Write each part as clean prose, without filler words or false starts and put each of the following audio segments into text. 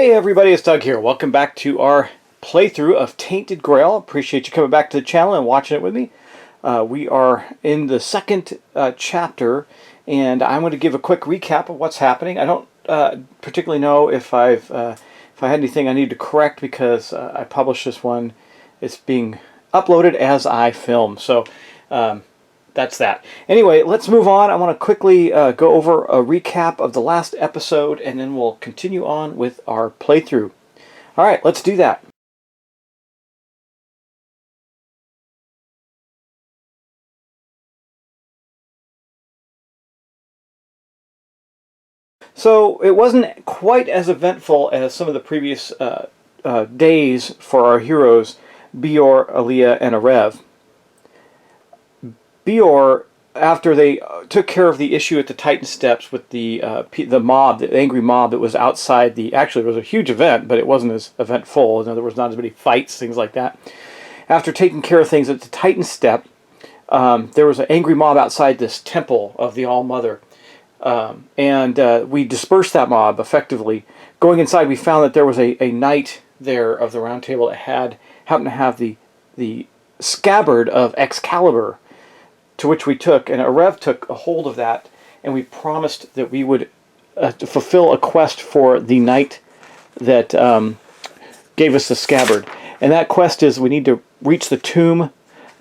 Hey everybody, it's Doug here. Welcome back to our playthrough of Tainted Grail. Appreciate you coming back to the channel and watching it with me. We are in the second chapter, and I'm going to give a quick recap of what's happening. I don't particularly know if I had anything I need to correct because I published this one. It's being uploaded as I film, so that's that. Anyway, let's move on. I want to quickly go over a recap of the last episode, and then we'll continue on with our playthrough. All right, let's do that. So it wasn't quite as eventful as some of the previous days for our heroes, Bior, Aaliyah, and Arev. Bior, after they took care of the issue at the Titan Steps with the mob, the angry mob that was outside the... Actually, it was a huge event, but it wasn't as eventful. In other words, not as many fights, things like that. After taking care of things at the Titan Step, there was an angry mob outside this temple of the All-Mother. And we dispersed that mob effectively. Going inside, we found that there was a knight there of the Round Table that happened to have the scabbard of Excalibur, to which we took, and Arev took a hold of that, and we promised that we would fulfill a quest for the knight that gave us the scabbard. And that quest is we need to reach the tomb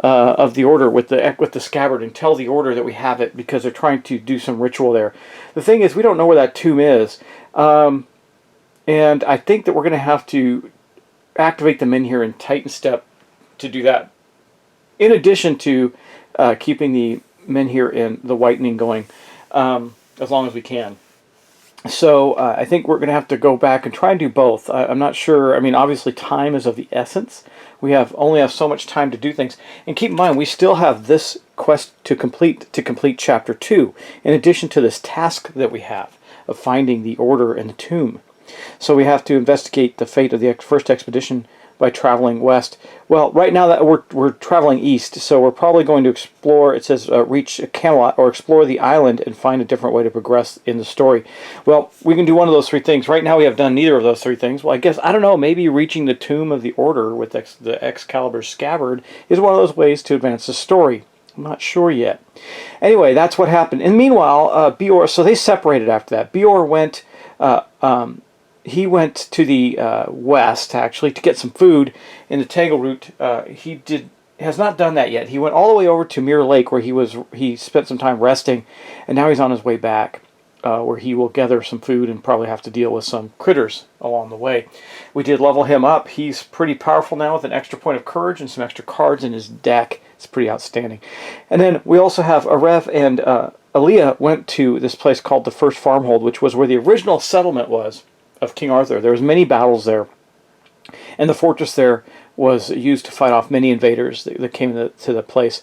of the Order with the scabbard and tell the Order that we have it, because they're trying to do some ritual there. The thing is, we don't know where that tomb is, and I think that we're going to have to activate the men here in Titan Step to do that, in addition to keeping the men here in the Whitening going as long as we can. So I think we're going to have to go back and try and do both. I'm not sure. I mean, obviously time is of the essence. We only have so much time to do things. And keep in mind, we still have this quest to complete Chapter 2, in addition to this task that we have of finding the Order in the tomb. So we have to investigate the fate of the first expedition by traveling west. Well, right now that we're traveling east, so we're probably going to explore, it says reach Camelot, or explore the island and find a different way to progress in the story. Well, we can do one of those three things. Right now we have done neither of those three things. Well, I guess, I don't know, maybe reaching the tomb of the Order with the Excalibur scabbard is one of those ways to advance the story. I'm not sure yet. Anyway, that's what happened. And meanwhile, Bior, so they separated after that. Bior went... he went to the west, actually, to get some food in the Tangle Route. He has not done that yet. He went all the way over to Mirror Lake, where he spent some time resting, and now he's on his way back, where he will gather some food and probably have to deal with some critters along the way. We did level him up. He's pretty powerful now with an extra point of courage and some extra cards in his deck. It's pretty outstanding. And then we also have Arev and Aaliyah went to this place called the First Farmhold, which was where the original settlement was of King Arthur. There was many battles there, and the fortress there was used to fight off many invaders that came to the place.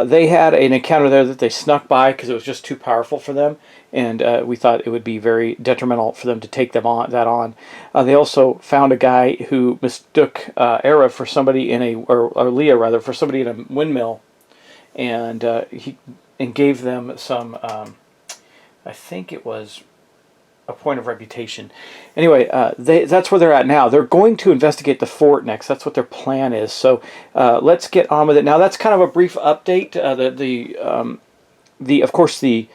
They had an encounter there that they snuck by because it was just too powerful for them, and we thought it would be very detrimental for them to take that on. They also found a guy who mistook Arev for somebody or Leah rather, for somebody in a windmill, and he gave them some, I think it was a point of reputation. Anyway, that's where they're at now. They're going to investigate the fort next. That's what their plan is. So let's get on with it. Now, that's kind of a brief update. Of course, the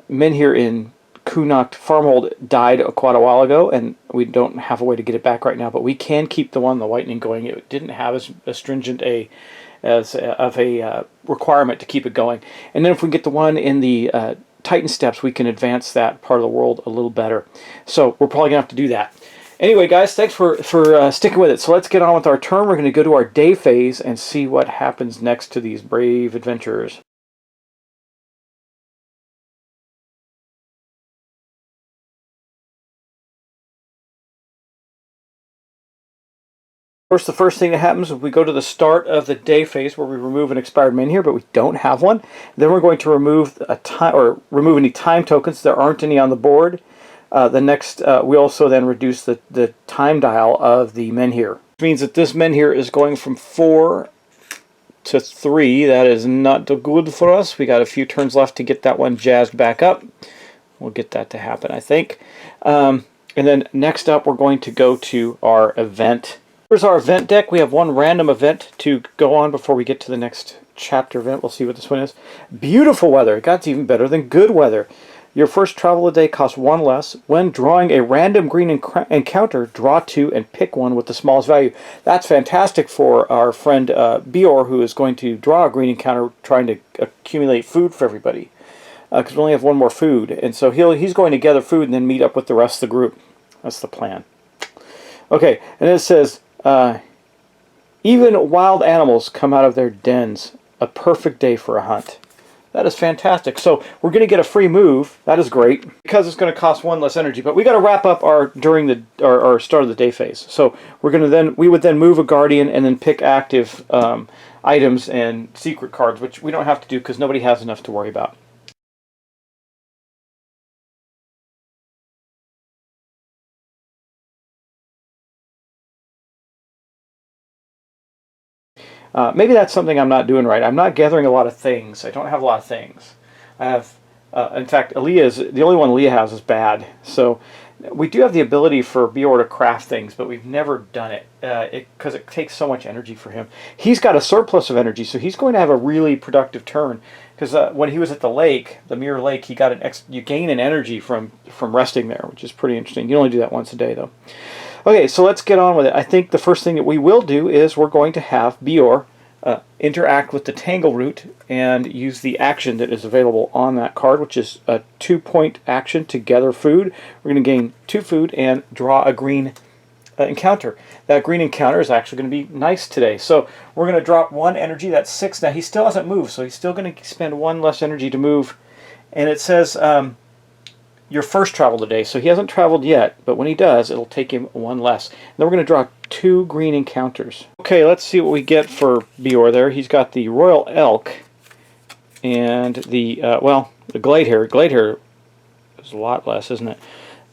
men here in Kunokt Farmhold died quite a while ago, and we don't have a way to get it back right now, but we can keep the one, the Whitening, going. It didn't have as stringent a requirement to keep it going. And then if we can get the one in the Titan Steps, we can advance that part of the world a little better. So we're probably gonna have to do that. Anyway, guys, thanks for sticking with it. So let's get on with our turn. We're going to go to our day phase and see what happens next to these brave adventurers. Of course, the first thing that happens is we go to the start of the day phase, where we remove an expired min here, but we don't have one. Then we're going to remove any time tokens. There aren't any on the board. We also then reduce the time dial of the men here. Which means that this men here is going from 4 to 3. That is not good for us. We got a few turns left to get that one jazzed back up. We'll get that to happen, I think. And then next up, we're going to go to our event. Here's our event deck. We have one random event to go on before we get to the next chapter event. We'll see what this one is. Beautiful weather. It got even better than good weather. Your first travel of the day costs 1 less. When drawing a random green encounter, draw 2 and pick one with the smallest value. That's fantastic for our friend Bior, who is going to draw a green encounter trying to accumulate food for everybody. Because we only have one more food. And so he's going to gather food and then meet up with the rest of the group. That's the plan. Okay, and it says, even wild animals come out of their dens. A perfect day for a hunt. That is fantastic. So we're going to get a free move. That is great because it's going to cost 1 less energy. But we got to wrap up our start of the day phase. So we would then move a guardian and then pick active items and secret cards, which we don't have to do because nobody has enough to worry about. Maybe that's something I'm not doing right. I'm not gathering a lot of things. I don't have a lot of things. I have, in fact, the only one Aaliyah has is bad. So we do have the ability for Bior to craft things, but we've never done it because it takes so much energy for him. He's got a surplus of energy, so he's going to have a really productive turn. Because when he was at the lake, the Mirror Lake, he got you gain an energy from resting there, which is pretty interesting. You only do that once a day, though. Okay, so let's get on with it. I think the first thing that we will do is we're going to have Bior interact with the Tangle Root and use the action that is available on that card, which is a 2-point action to gather food. We're going to gain 2 food and draw a green encounter. That green encounter is actually going to be nice today. So we're going to drop 1 energy. That's 6. Now he still hasn't moved, so he's still going to spend 1 less energy to move. And it says your first travel today. So he hasn't traveled yet, but when he does, it'll take him 1 less. And then we're going to draw 2 green encounters. Okay, let's see what we get for Bior there. He's got the Royal Elk and the Gladehair. Gladehair is a lot less, isn't it?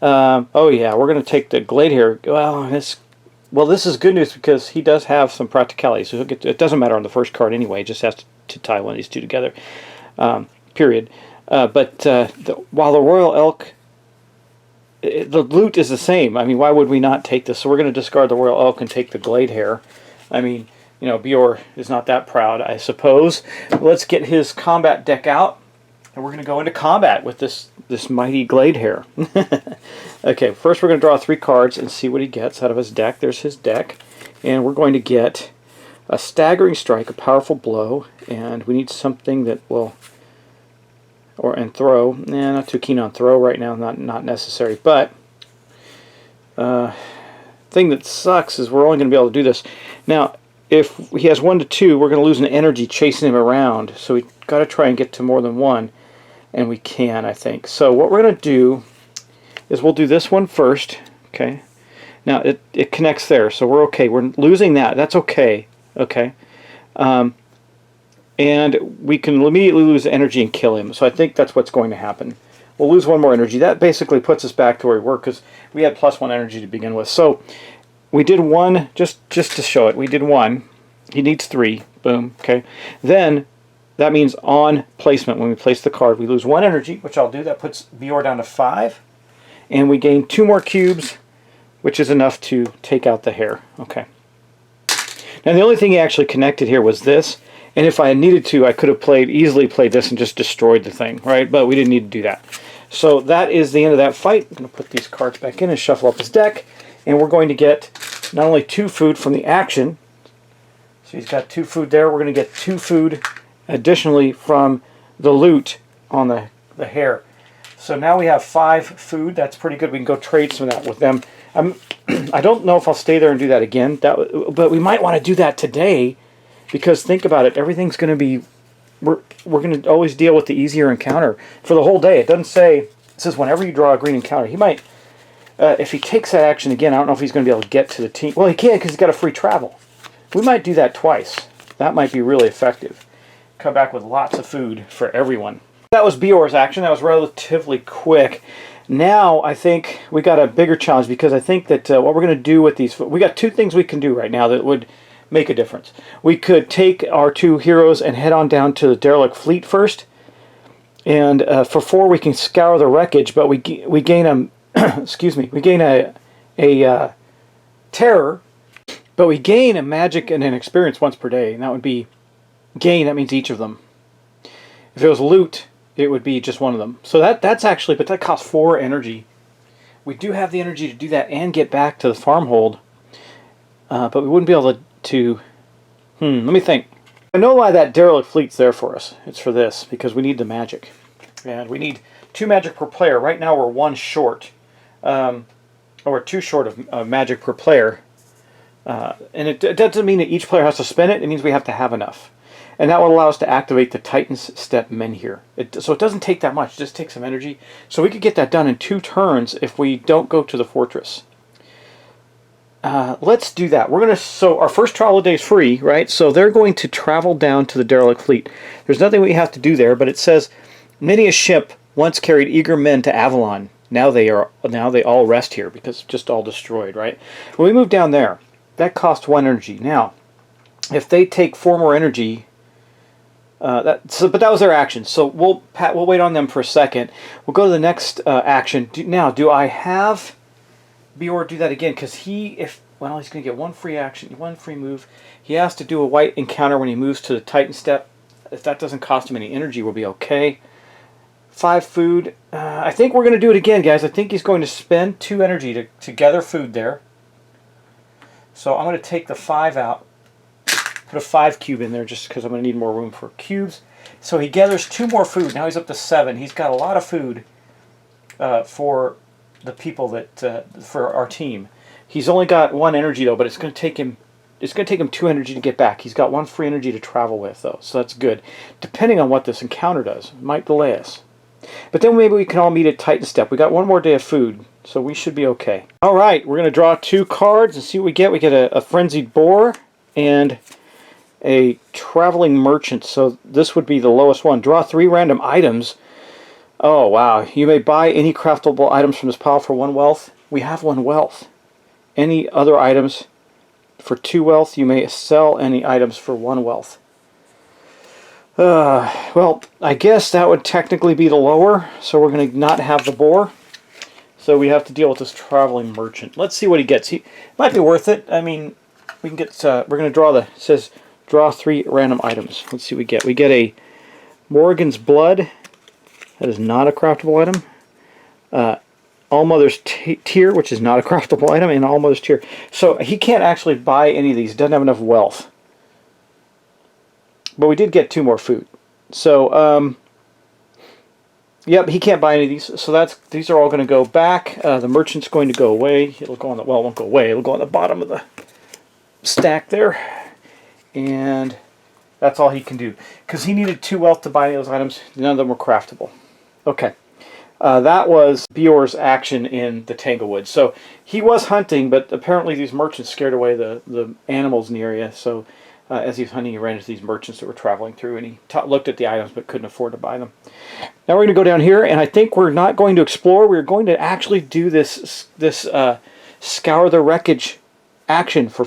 Oh yeah, we're going to take the Gladehair. Well, this is good news because he does have some practicality. So it doesn't matter on the first card anyway. He just has to tie one of these 2 together. Period. While the Royal Elk, the loot is the same. I mean, why would we not take this? So we're going to discard the Royal Elk and take the Gladehair. I mean, Bior is not that proud, I suppose. Let's get his combat deck out, and we're going to go into combat with this mighty Gladehair. Okay, first we're going to draw 3 cards and see what he gets out of his deck. There's his deck, and we're going to get a Staggering Strike, a powerful blow, and we need something that will... and throw. Not too keen on throw right now, not necessary. But thing that sucks is we're only going to be able to do this. Now, if he has 1 to 2, we're going to lose an energy chasing him around. So we've got to try and get to more than 1, and we can, I think. So what we're going to do is we'll do this one first. Okay. Now it connects there, so we're okay. We're losing that. That's okay. Okay. And we can immediately lose energy and kill him. So I think that's what's going to happen. We'll lose 1 more energy. That basically puts us back to where we were because we had +1 energy to begin with. So we did 1, just to show it. We did 1. He needs 3. Boom. Okay. Then that means on placement, when we place the card, we lose 1 energy, which I'll do. That puts Bior down to 5. And we gain 2 more cubes, which is enough to take out the hair. Okay. Now the only thing he actually connected here was this. And if I had needed to, I could have easily played this and just destroyed the thing, right? But we didn't need to do that. So that is the end of that fight. I'm going to put these cards back in and shuffle up his deck. And we're going to get not only 2 food from the action. So he's got 2 food there. We're going to get 2 food additionally from the loot on the hair. So now we have 5 food. That's pretty good. We can go trade some of that with them. I don't know if I'll stay there and do that again. But we might want to do that today. Because think about it, everything's going to be, we're going to always deal with the easier encounter for the whole day. It doesn't say, it says whenever you draw a green encounter. He might, if he takes that action again, I don't know if he's going to be able to get to the team. Well, he can because he's got a free travel. We might do that twice. That might be really effective. Come back with lots of food for everyone. That was Bior's action. That was relatively quick. Now I think we got a bigger challenge because I think that what we're going to do with these, we got 2 things we can do right now that would make a difference. We could take our 2 heroes and head on down to the derelict fleet first, and for 4 we can scour the wreckage, but we gain excuse me, we gain a terror, but we gain a magic and an experience once per day, and that would be gain. That means each of them. If it was loot, it would be just one of them. So that's actually, but that costs 4 energy. We do have the energy to do that and get back to the farmhold, but we wouldn't be able to let me think. I know why that derelict fleet's there for us. It's for this, because we need the magic. And we need 2 magic per player. Right now we're 1 short. Or we're 2 short of magic per player. And it doesn't mean that each player has to spend it. It means we have to have enough. And that will allow us to activate the Titan's Step Menhir. So it doesn't take that much. It just takes some energy. So we could get that done in 2 turns if we don't go to the fortress. Let's do that. We're gonna. So our first travel day is free, right? So they're going to travel down to the derelict fleet. There's nothing we have to do there, but it says many a ship once carried eager men to Avalon. Now they all rest here because it's just all destroyed, right? When we move down there, that costs 1 energy. Now, if they take 4 more energy, but that was their action. So we'll wait on them for a second. We'll go to the next action. Do I have Bior do that again? Because he's going to get 1 free action, 1 free move. He has to do a white encounter when he moves to the Titan step. If that doesn't cost him any energy, we'll be okay. 5 food. I think we're going to do it again, guys. I think he's going to spend 2 energy to gather food there. So I'm going to take the 5 out. Put a 5 cube in there just because I'm going to need more room for cubes. So he gathers 2 more food. Now he's up to 7. He's got a lot of food for the people for our team. He's only got 1 energy though, but it's going to take him 2 energy to get back. He's got 1 free energy to travel with though, so that's good. Depending on what this encounter does, it might delay us. But then maybe we can all meet at Titan Step. We got 1 more day of food, so we should be okay. All right, we're going to draw 2 cards and see what we get. We get a frenzied boar and a traveling merchant. So this would be the lowest one. Draw 3 random items. Oh wow! You may buy any craftable items from this pile for 1 wealth. We have 1 wealth. Any other items for 2 wealth. You may sell any items for 1 wealth. Well, I guess that would technically be the lower, so we're going to not have the boar. So we have to deal with this traveling merchant. Let's see what he gets. He might be worth it. I mean, we can get. We're going to draw it says draw 3 random items. Let's see what we get. We get a Morrigan's Blood. That is not a craftable item. Allmother's Tear, which is not a craftable item, and Allmother's Tear. So he can't actually buy any of these. He doesn't have enough wealth. But we did get 2 more food. So, yep, he can't buy any of these. So these are all going to go back. The merchant's going to go away. It'll go on the, well, it won't go away. It'll go on the bottom of the stack there. And that's all he can do. Because he needed 2 wealth to buy those items. None of them were craftable. Okay. That was Bior's action in the Tanglewood. So he was hunting, but apparently these merchants scared away the animals in the area. So as he was hunting, he ran into these merchants that were traveling through, and he looked at the items but couldn't afford to buy them. Now we're going to go down here, and I think we're not going to explore. We're going to actually do this Scour the Wreckage action for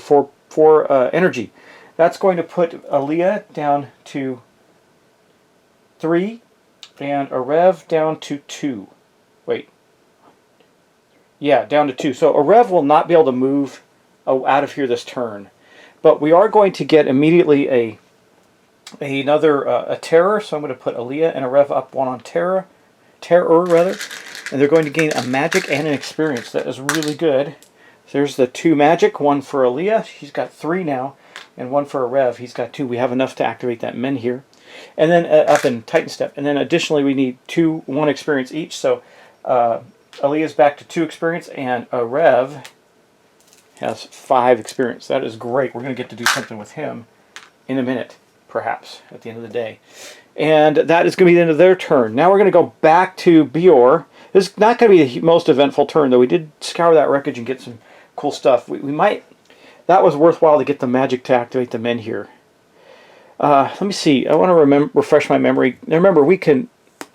4 energy. That's going to put Aaliyah down to 3 and Arev down to 2. Wait. Yeah, down to 2. So Arev will not be able to move out of here this turn. But we are going to get immediately another terror. So I'm going to put Aaliyah and Arev up 1 on terror rather. And they're going to gain a magic and an experience. That is really good. So there's the 2 magic, 1 for Aaliyah. She's got 3 now. And 1 for Arev. He's got 2. We have enough to activate that Menhir. And then up in Titan Step. And then additionally we need 1 experience each. So Aaliyah's back to 2 experience, and Arev has 5 experience. That is great. We're going to get to do something with him in a minute, perhaps, at the end of the day. And that is going to be the end of their turn. Now we're going to go back to Bior. This is not going to be the most eventful turn, though. We did scour that wreckage and get some cool stuff. We might... That was worthwhile to get the magic to activate the Menhir. Let me see. I want to refresh my memory. Now remember, we can...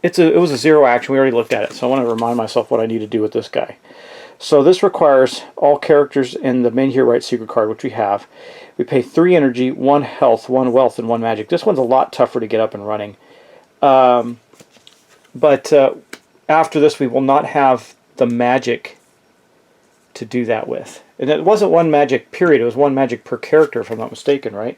It was a 0 action. We already looked at it. So I want to remind myself what I need to do with this guy. So this requires all characters in the Menhir Right secret card, which we have. We pay 3 energy, 1 health, 1 wealth, and 1 magic. This one's a lot tougher to get up and running. But after this, we will not have the magic to do that with. And it wasn't one magic period, it was one magic per character, if I'm not mistaken, right?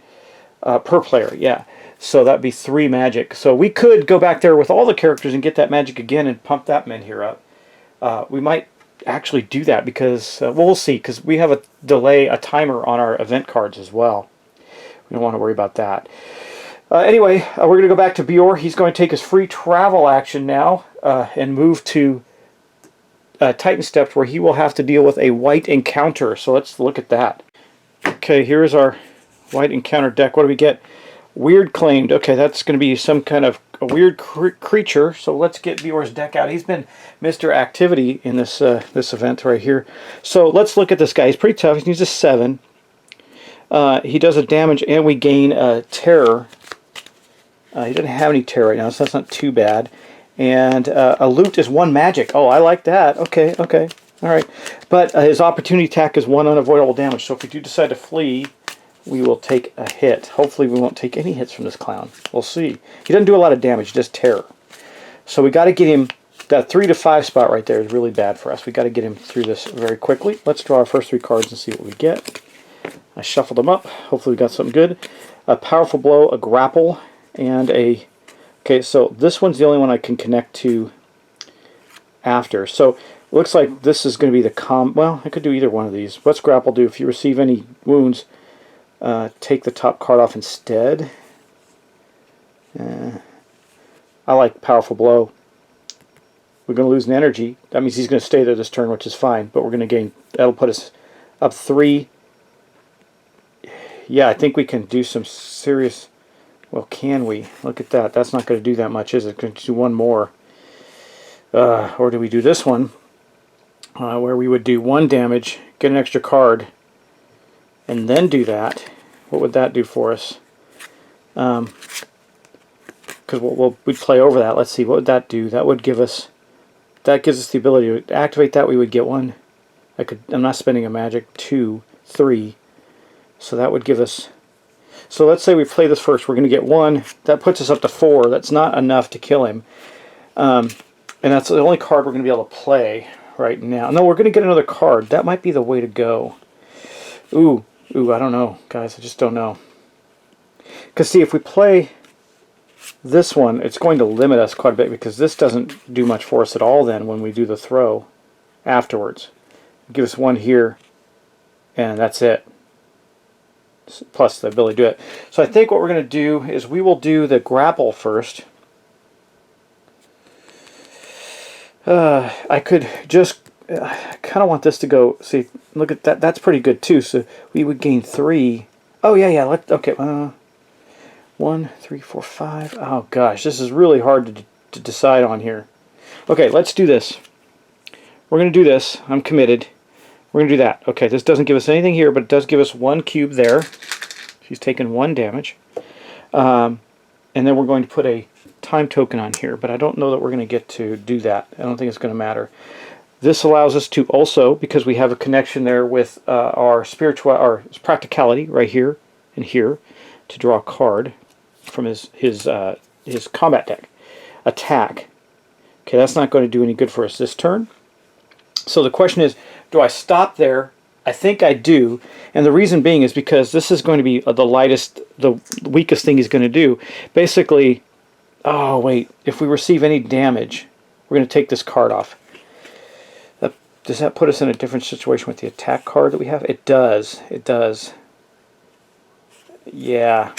Per player, yeah. So that'd be 3 magic. So we could go back there with all the characters and get that magic again and pump that Menhir up. We might actually do that because, well, we'll see, because we have a timer on our event cards as well. We don't want to worry about that. Anyway, we're going to go back to Bjor. He's going to take his free travel action now and move to Titan Steps, where he will have to deal with a white encounter. So let's look at that. Okay, here's our white encounter deck. What do we get? Weird Claimed. Okay, that's going to be some kind of a weird creature. So let's get Bjor's deck out. He's been Mr. Activity in this this event right here. So let's look at this guy. He's pretty tough. He needs a 7. He does a damage, and we gain terror. He doesn't have any terror right now, so that's not too bad. And a loot is 1 magic. Oh, I like that. Okay, okay. All right. But his opportunity attack is 1 unavoidable damage. So if we do decide to flee, we will take a hit. Hopefully we won't take any hits from this clown. We'll see. He doesn't do a lot of damage, just terror. So we got to get him. That 3 to 5 spot right there is really bad for us. We got to get him through this very quickly. Let's draw our first 3 cards and see what we get. I shuffled them up. Hopefully we got something good. A Powerful Blow, a Grapple, and a... Okay, so this one's the only one I can connect to after. So it looks like this is going to be the well, I could do either one of these. What's Grapple do? If you receive any wounds, take the top card off instead. I like Powerful Blow. We're going to lose an energy. That means he's going to stay there this turn, which is fine. But we're going to gain... That'll put us up 3. Yeah, I think we can do some serious... Well, can we? Look at that. That's not going to do that much, is it? Going to do 1 more. Or do we do this one, where we would do 1 damage, get an extra card, and then do that? What would that do for us? Because we'd play over that. Let's see. What would that do? That would give us... That gives us the ability to activate that. We would get 1. I'm not spending a magic. 2, 3. So that would give us... So let's say we play this first. We're going to get 1. That puts us up to 4. That's not enough to kill him. And that's the only card we're going to be able to play right now. No, we're going to get another card. That might be the way to go. Ooh, I don't know, guys. I just don't know. Because see, if we play this one, it's going to limit us quite a bit, because this doesn't do much for us at all then when we do the throw afterwards. Give us 1 here, and that's it. Plus the ability to do it. So I think what we're going to do is we will do the grapple first. I could just... I kind of want this to go... See, look at that. That's pretty good too. So we would gain 3. Oh, yeah. Okay. 1, 3, 4, 5. Oh, gosh. This is really hard to decide on here. Okay, let's do this. We're going to do this. I'm committed. We're going to do that. Okay, this doesn't give us anything here, but it does give us 1 cube there. She's taken 1 damage. And then we're going to put a time token on here, but I don't know that we're going to get to do that. I don't think it's going to matter. This allows us to also, because we have a connection there with our practicality right here and here, to draw a card from his combat deck. Attack. Okay, that's not going to do any good for us this turn. So the question is, do I stop there? I think I do, and the reason being is because this is going to be the weakest thing he's going to do. Basically, oh wait, if we receive any damage, we're going to take this card off. Does that put us in a different situation with the attack card that we have? It does. It does. Yeah.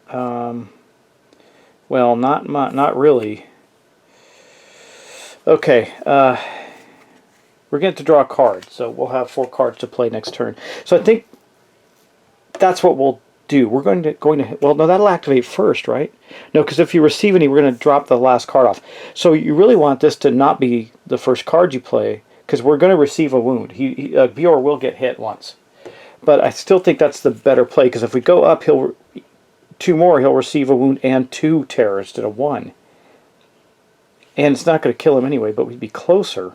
Well, not really. Okay. We're going to draw a card, so we'll have 4 cards to play next turn. So I think that's what we'll do. We're going to well, no, that'll activate first, right? No, because if you receive any, we're going to drop the last card off. So you really want this to not be the first card you play, because we're going to receive a wound. Bjor will get hit once, but I still think that's the better play, because if we go up, 2 more, he'll receive a wound and 2 terror instead of 1, and it's not going to kill him anyway, but we'd be closer.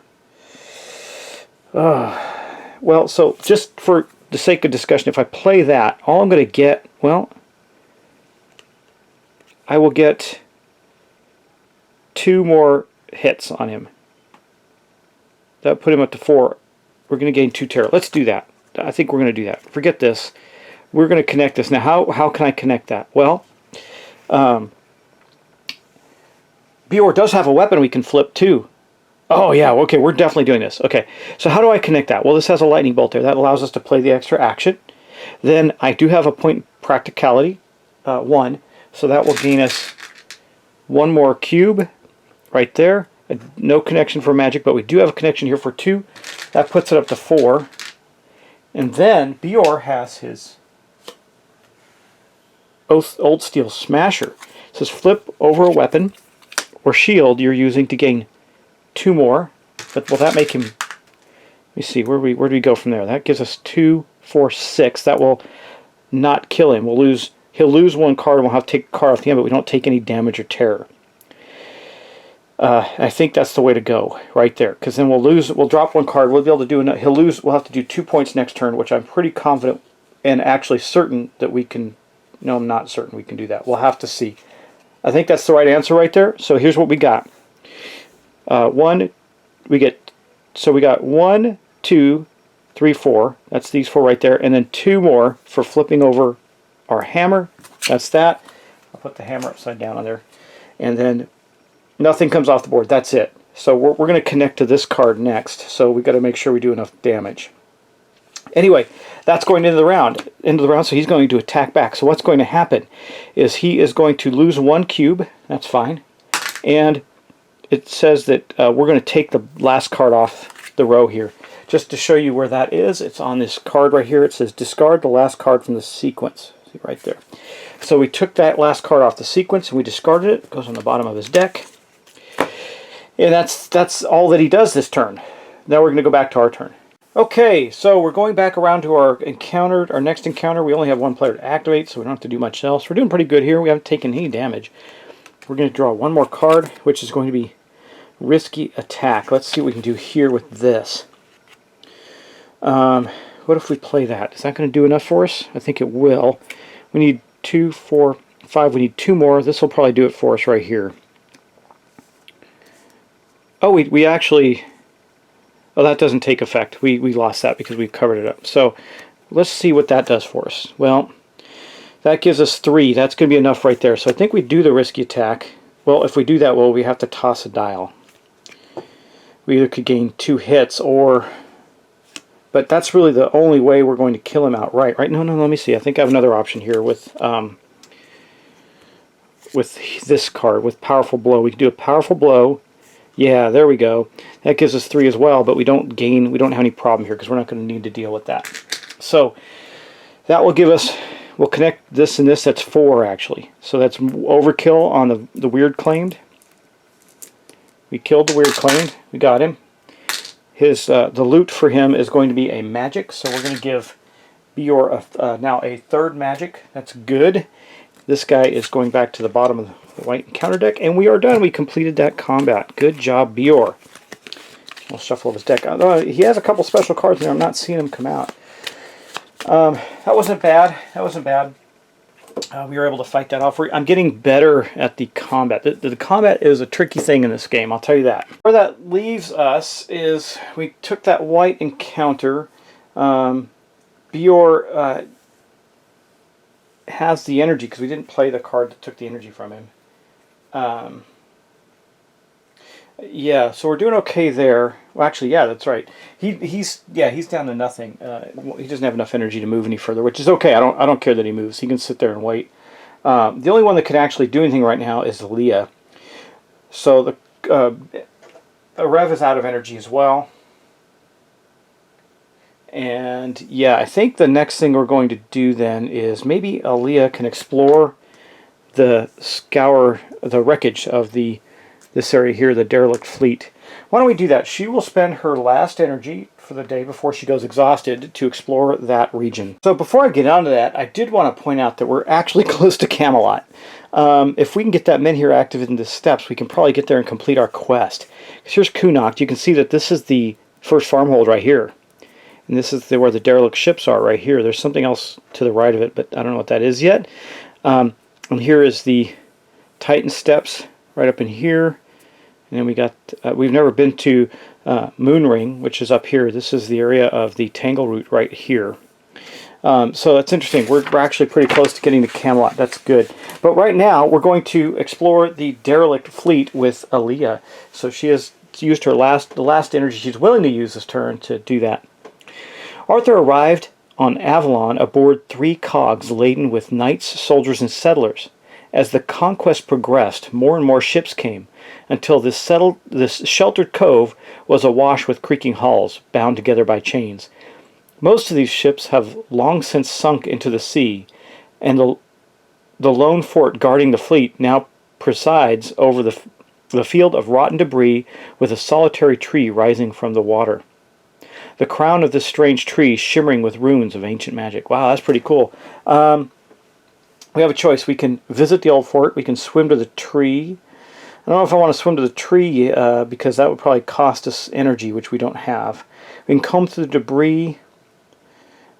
Well, so just for the sake of discussion, if I play that, all I'm going to get, well, I will get 2 more hits on him. That put him up to 4. We're going to gain 2 terror. Let's do that. I think we're going to do that. Forget this. We're going to connect this. Now, how can I connect that? Well, Bior does have a weapon we can flip too. Oh yeah, okay, we're definitely doing this. Okay, so how do I connect that? Well, this has a lightning bolt there. That allows us to play the extra action. Then I do have a point practicality, 1. So that will gain us 1 more cube right there. No connection for magic, but we do have a connection here for 2. That puts it up to 4. And then Bior has his Old Steel Smasher. It says flip over a weapon or shield you're using to gain 2 more. But will that make him... Let me see, where do we go from there? That gives us 2, 4, 6. That will not kill him. He'll lose 1 card and we'll have to take a card off the end, but we don't take any damage or terror. I think that's the way to go right there, because then we'll drop 1 card. We'll be able to do we'll have to do 2 points next turn, which I'm pretty confident and actually certain that we can. No, I'm not certain we can do that. We'll have to see. I think that's the right answer right there. So here's what we got. We got 1, 2, 3, 4. That's these 4 right there, and then 2 more for flipping over our hammer. That's that. I'll put the hammer upside down on there, and then nothing comes off the board. That's it. So we're going to connect to this card next. So we've got to make sure we do enough damage. Anyway, that's going into the round. So he's going to attack back. So what's going to happen is he is going to lose 1 cube. That's fine. And it says that we're going to take the last card off the row here. Just to show you where that is, it's on this card right here. It says discard the last card from the sequence. See right there. So we took that last card off the sequence and we discarded it. It goes on the bottom of his deck. And that's all that he does this turn. Now we're going to go back to our turn. Okay, so we're going back around to our next encounter. We only have 1 player to activate, so we don't have to do much else. We're doing pretty good here. We haven't taken any damage. We're going to draw 1 more card, which is going to be Risky Attack. Let's see what we can do here with this. What if we play that? Is that going to do enough for us? I think it will. We need 2, 4, 5. We need 2 more. This will probably do it for us right here. Oh, we actually... Oh, that doesn't take effect. We lost that because we covered it up. So let's see what that does for us. Well, that gives us 3. That's going to be enough right there. So I think we do the Risky Attack. Well, if we do that, we have to toss a dial. We either could gain 2 hits or... But that's really the only way we're going to kill him outright, right? No, let me see. I think I have another option here with this card, with Powerful Blow. We can do a Powerful Blow. Yeah, there we go. That gives us 3 as well, but we don't have any problem here because we're not going to need to deal with that. So that will give us, we'll connect this and this, that's 4 actually. So that's overkill on the Weird Claimed. We killed the Weird Claimed, we got him. The loot for him is going to be a magic, so we're going to give Bior now a 3rd magic. That's good. This guy is going back to the bottom of the white encounter deck, and we are done. We completed that combat. Good job, Bior. We'll shuffle his deck. He has a couple special cards in there. I'm not seeing them come out. That wasn't bad. We were able to fight that off. I'm getting better at the combat. The combat is a tricky thing in this game, I'll tell you that. Where that leaves us is we took that white encounter. Bior has the energy because we didn't play the card that took the energy from him. Yeah, so we're doing okay there. Well, actually, yeah, that's right. He's down to nothing. He doesn't have enough energy to move any further, which is okay. I don't care that he moves. He can sit there and wait. The only one that can actually do anything right now is Leah. So the Rev is out of energy as well. And yeah, I think the next thing we're going to do then is maybe Aaliyah can explore the wreckage of this area here, the derelict fleet. Why don't we do that? She will spend her last energy for the day before she goes exhausted to explore that region. So before I get on to that, I did want to point out that we're actually close to Camelot. If we can get that Menhir activated in the steps, we can probably get there and complete our quest. Here's Kunokt. You can see that this is the first farmhold right here. And this is where the derelict ships are right here. There's something else to the right of it, but I don't know what that is yet. And here is the Titan steps right up in here. And then we got, we've never been to Moonring, which is up here. This is the area of the Tangleroot right here. So that's interesting. We're actually pretty close to getting to Camelot. That's good. But right now, we're going to explore the derelict fleet with Aaliyah. So she has used her the last energy she's willing to use this turn to do that. Arthur arrived on Avalon aboard 3 cogs laden with knights, soldiers, and settlers. As the conquest progressed, more and more ships came, until this sheltered cove was awash with creaking hulls, bound together by chains. Most of these ships have long since sunk into the sea, and the lone fort guarding the fleet now presides over the field of rotten debris with a solitary tree rising from the water. The crown of this strange tree shimmering with runes of ancient magic. Wow, that's pretty cool. We have a choice. We can visit the old fort. We can swim to the tree. I don't know if I want to swim to the tree because that would probably cost us energy, which we don't have. We can comb through the debris.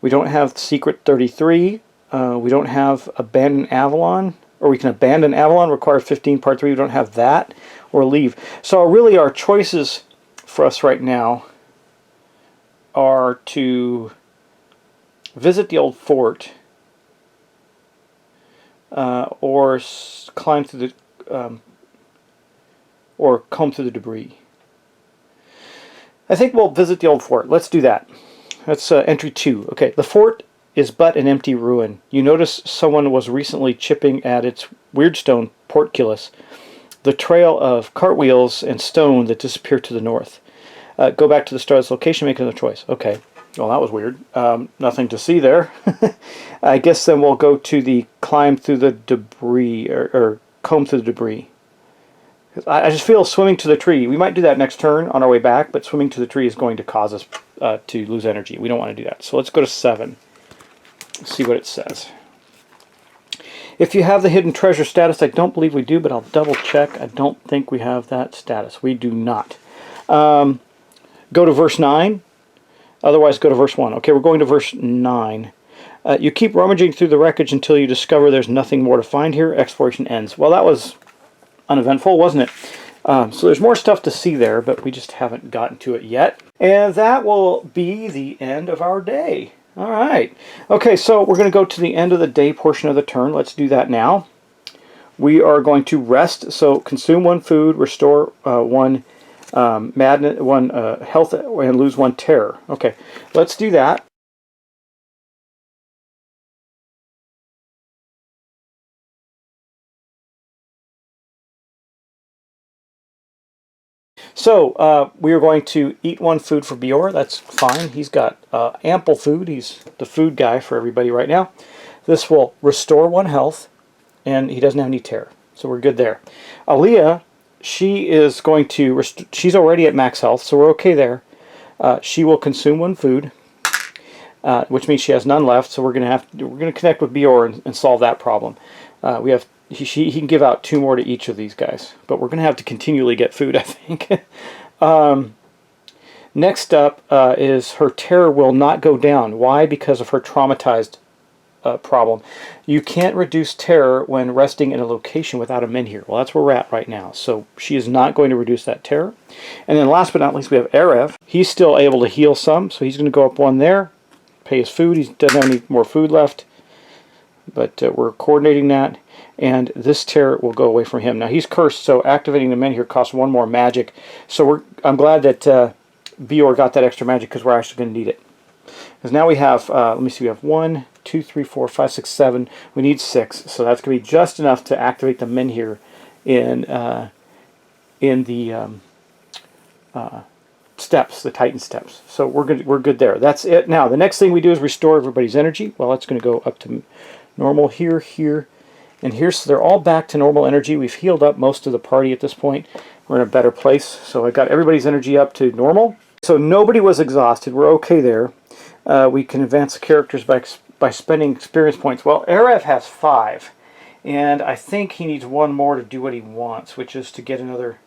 We don't have Secret 33. We don't have Abandon Avalon. Or we can abandon Avalon, require 15, part 3. We don't have that. Or leave. So really our choices for us right now are to visit the old fort or climb through the... or comb through the debris. I think we'll visit the old fort. Let's do that. That's entry 2. Okay, the fort is but an empty ruin. You notice someone was recently chipping at its weirdstone portcullis, the trail of cartwheels and stone that disappear to the north. Go back to the star's location, make another choice. Okay, well that was weird. Nothing to see there. I guess then we'll go to the climb through the debris, or comb through the debris. I just feel swimming to the tree. We might do that next turn on our way back, but swimming to the tree is going to cause us to lose energy. We don't want to do that. So let's go to 7. See what it says. If you have the hidden treasure status, I don't believe we do, but I'll double check. I don't think we have that status. We do not. Go to verse 9. Otherwise, go to verse 1. Okay, we're going to verse 9. You keep rummaging through the wreckage until you discover there's nothing more to find here. Exploration ends. Well, that was uneventful, wasn't it? So there's more stuff to see there, but we just haven't gotten to it yet. And that will be the end of our day. All right. Okay, so we're going to go to the end of the day portion of the turn. Let's do that now. We are going to rest. So consume 1 food, restore 1 madness, 1 health, and lose 1 terror. Okay, let's do that. So, we are going to eat 1 food for Bior. That's fine. He's got ample food. He's the food guy for everybody right now. This will restore 1 health, and he doesn't have any terror. So we're good there. Aaliyah, she is going to... she's already at max health, so we're okay there. She will consume 1 food, which means she has none left. So we're going to connect with Bior and solve that problem. We have... He can give out 2 more to each of these guys. But we're going to have to continually get food, I think. Next up is her terror will not go down. Why? Because of her traumatized problem. You can't reduce terror when resting in a location without a menhir. Well, that's where we're at right now. So she is not going to reduce that terror. And then last but not least, we have Arev. He's still able to heal some. So he's going to go up 1 there. Pay his food. He doesn't have any more food left. But we're coordinating that. And this terror will go away from him. Now he's cursed, so activating the menhir costs 1 more magic. So I'm glad that Bior got that extra magic because we're actually going to need it. Because now we have, let me see, we have 1, 2, 3, 4, 5, 6, 7. We need 6, so that's going to be just enough to activate the menhir in the steps, the Titan steps. So we're good there. That's it. Now the next thing we do is restore everybody's energy. Well, that's going to go up to normal here, here, and here. So they're all back to normal energy. We've healed up most of the party at this point. We're in a better place. So I got everybody's energy up to normal. So nobody was exhausted. We're okay there. We can advance the characters by spending experience points. Well, Arev has 5. And I think he needs 1 more to do what he wants, which is to get another...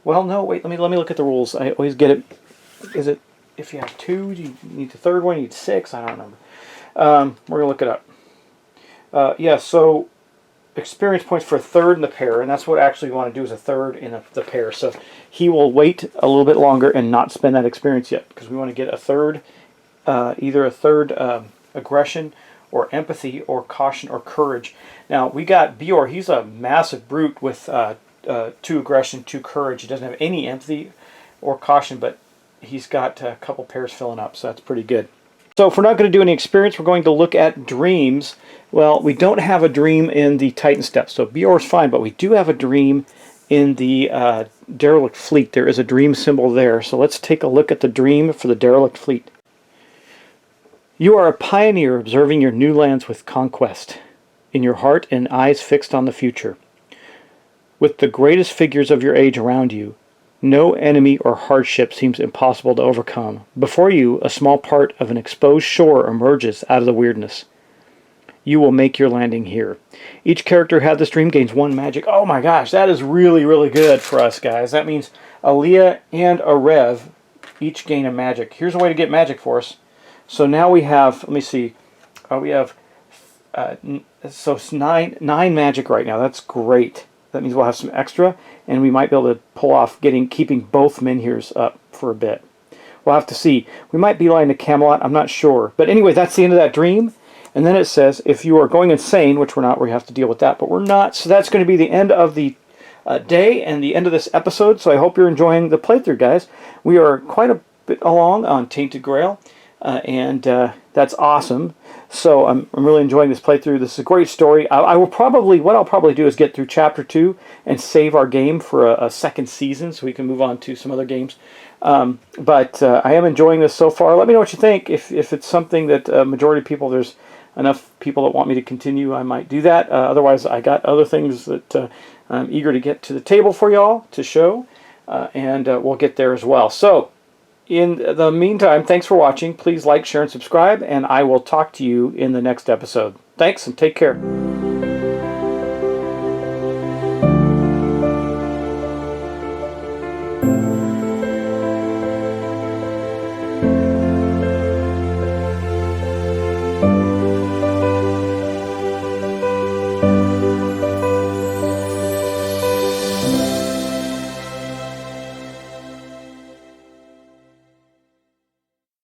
Well, no, wait, let me look at the rules. I always get it. Is it, if you have 2, you need the 3rd one, you need 6? I don't remember. We're going to look it up. Yeah, so experience points for a third in the pair, and that's what actually we want to do, is a third in the pair. So he will wait a little bit longer and not spend that experience yet, because we want to get a third, either a third aggression or empathy or caution or courage. Now we got Bior. He's a massive brute with 2 aggression, 2 courage. He doesn't have any empathy or caution, but he's got a couple pairs filling up, so that's pretty good. So if we're not going to do any experience, we're going to look at dreams. Well, we don't have a dream in the Titan Steps, so Bior's fine, but we do have a dream in the Derelict Fleet. There is a dream symbol there, so let's take a look at the dream for the Derelict Fleet. You are a pioneer observing your new lands with conquest, in your heart and eyes fixed on the future. With the greatest figures of your age around you, no enemy or hardship seems impossible to overcome. Before you, a small part of an exposed shore emerges out of the weirdness. You will make your landing here. Each character who had this dream gains 1 magic. Oh my gosh, that is really, really good for us, guys. That means Aaliyah and a Rev each gain a magic. Here's a way to get magic for us. So now we have, let me see, we have, so it's nine magic right now. That's great. That means we'll have some extra, and we might be able to pull off keeping both Menhirs up for a bit. We'll have to see. We might be lying to Camelot, I'm not sure. But anyway, that's the end of that dream. And then it says, if you are going insane, which we're not, we have to deal with that, but we're not. So that's going to be the end of the day and the end of this episode. So I hope you're enjoying the playthrough, guys. We are quite a bit along on Tainted Grail, and that's awesome. So I'm really enjoying this playthrough. This is a great story. what I'll probably do is get through Chapter 2 and save our game for a second season so we can move on to some other games. But I am enjoying this so far. Let me know what you think. If it's something that majority of people, there's enough people that want me to continue, I might do that. Otherwise, I got other things that I'm eager to get to the table for y'all to show, and we'll get there as well. So in the meantime, thanks for watching. Please like, share, and subscribe, and I will talk to you in the next episode. Thanks, and take care.